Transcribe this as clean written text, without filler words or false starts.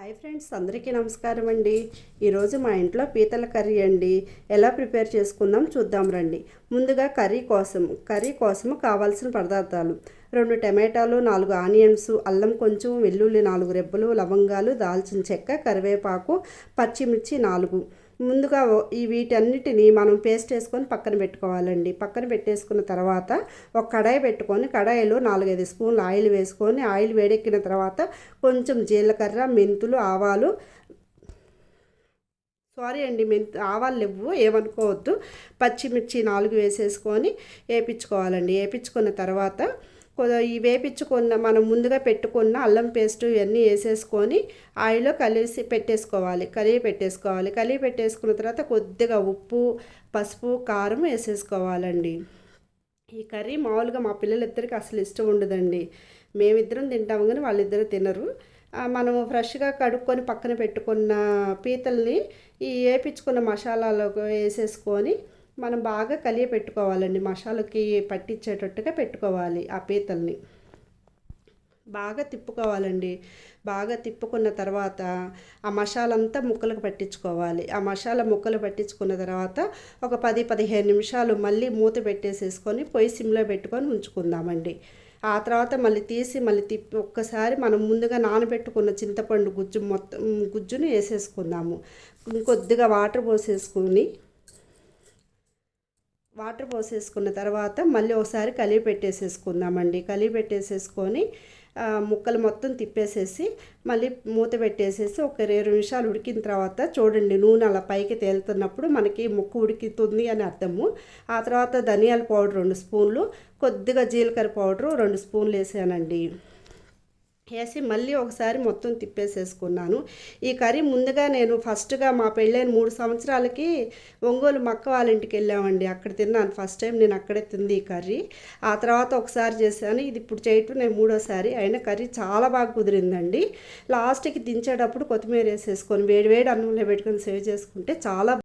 Hi friends, అందరికీ నమస్కారం అండి. ఈరోజు మా ఇంట్లో పీతల కర్రీ అండి. ఎలా ప్రిపేర్ చేసుకుందాం చూద్దాం రండి. ముందుగా కర్రీ కోసం కావాల్సిన పదార్థాలు: 2 టమాటాలు, 4 ఆనియన్స్, అల్లం కొంచెం, వెల్లుల్లి 4 రెబ్బలు, లవంగాలు, దాల్చిన చెక్క, కరివేపాకు, పచ్చిమిర్చి 4. ముందుగా వీటన్నిటిని మనం పేస్ట్ వేసుకొని పక్కన పెట్టుకోవాలండి. పక్కన పెట్టేసుకున్న తర్వాత ఒక కడాయి పెట్టుకొని కడాయిలో 4-5 స్పూన్లు ఆయిల్ వేసుకొని ఆయిల్ వేడెక్కిన తర్వాత కొంచెం జీలకర్ర, మెంతులు, ఆవాలు ఆవాలు లేవు ఏమనుకోవద్దు, పచ్చిమిర్చి 4 వేసేసుకొని వేపించుకోవాలండి. వేపించుకున్న తర్వాత ఈ వేపించుకున్న మనం ముందుగా పెట్టుకున్న అల్లం పేస్ట్ ఇవన్నీ వేసేసుకొని ఆయిల్లో కలిపి పెట్టేసుకోవాలి. కలిపి పెట్టేసుకున్న తర్వాత కొద్దిగా ఉప్పు, పసుపు, కారం వేసేసుకోవాలండి. ఈ కర్రీ మామూలుగా మా పిల్లలిద్దరికి అసలు ఇష్టం ఉండదండి. మేమిద్దరం తింటాము కానీ వాళ్ళిద్దరూ తినరు. మనము ఫ్రెష్గా కడుక్కొని పక్కన పెట్టుకున్న పీతల్ని ఈ వేపించుకున్న మసాలాలో వేసేసుకొని మనం బాగా కలిపి పెట్టుకోవాలండి. మసాలాకి పట్టించేటట్టుగా పెట్టుకోవాలి. ఆ పీతల్ని బాగా తిప్పుకోవాలండి. బాగా తిప్పుకున్న తర్వాత ఆ మసాలా అంతా ముక్కలకు పట్టించుకోవాలి. ఆ మసాలా ముక్కలు పట్టించుకున్న తర్వాత ఒక 10-15 నిమిషాలు మళ్ళీ మూత పెట్టేసేసుకొని పొయ్యి సిమ్లో పెట్టుకొని ఉంచుకుందామండి. ఆ తర్వాత మళ్ళీ తిప్పి ఒక్కసారి మనం ముందుగా నానబెట్టుకున్న చింతపండు గుజ్జుని వేసేసుకుందాము. కొద్దిగా వాటర్ పోసేసుకున్న తర్వాత మళ్ళీ ఒకసారి కలిపి పెట్టేసేసుకుందామండి. కలిపి పెట్టేసేసుకొని ముక్కలు మొత్తం తిప్పేసేసి మళ్ళీ మూత పెట్టేసేసి ఒక 20 నిమిషాలు ఉడికిన తర్వాత చూడండి, నూనె అలా పైకి తేలుతున్నప్పుడు మనకి ముక్క ఉడుకుతుంది అని అర్థము. ఆ తర్వాత ధనియాల పౌడర్ 2 స్పూన్లు, కొద్దిగా జీలకర్ర పౌడరు 2 స్పూన్లు వేసానండి. వేసి మళ్ళీ ఒకసారి మొత్తం తిప్పేసేసుకున్నాను. ఈ కర్రీ ముందుగా నేను ఫస్ట్గా మా పెళ్ళైన 3 సంవత్సరాలకి ఒంగోలు మక్క వాళ్ళ ఇంటికి వెళ్ళామండి. అక్కడ తిన్నాను. ఫస్ట్ టైం నేను అక్కడే తింది ఈ కర్రీ. ఆ తర్వాత ఒకసారి చేశాను. ఇది ఇప్పుడు చేయటం నేను 3వసారి. అయినా కర్రీ చాలా బాగా కుదిరిందండి. లాస్ట్కి దించేటప్పుడు కొత్తిమీర వేసేసుకొని వేడి అన్నంలో పెట్టుకొని సేవ్ చేసుకుంటే చాలా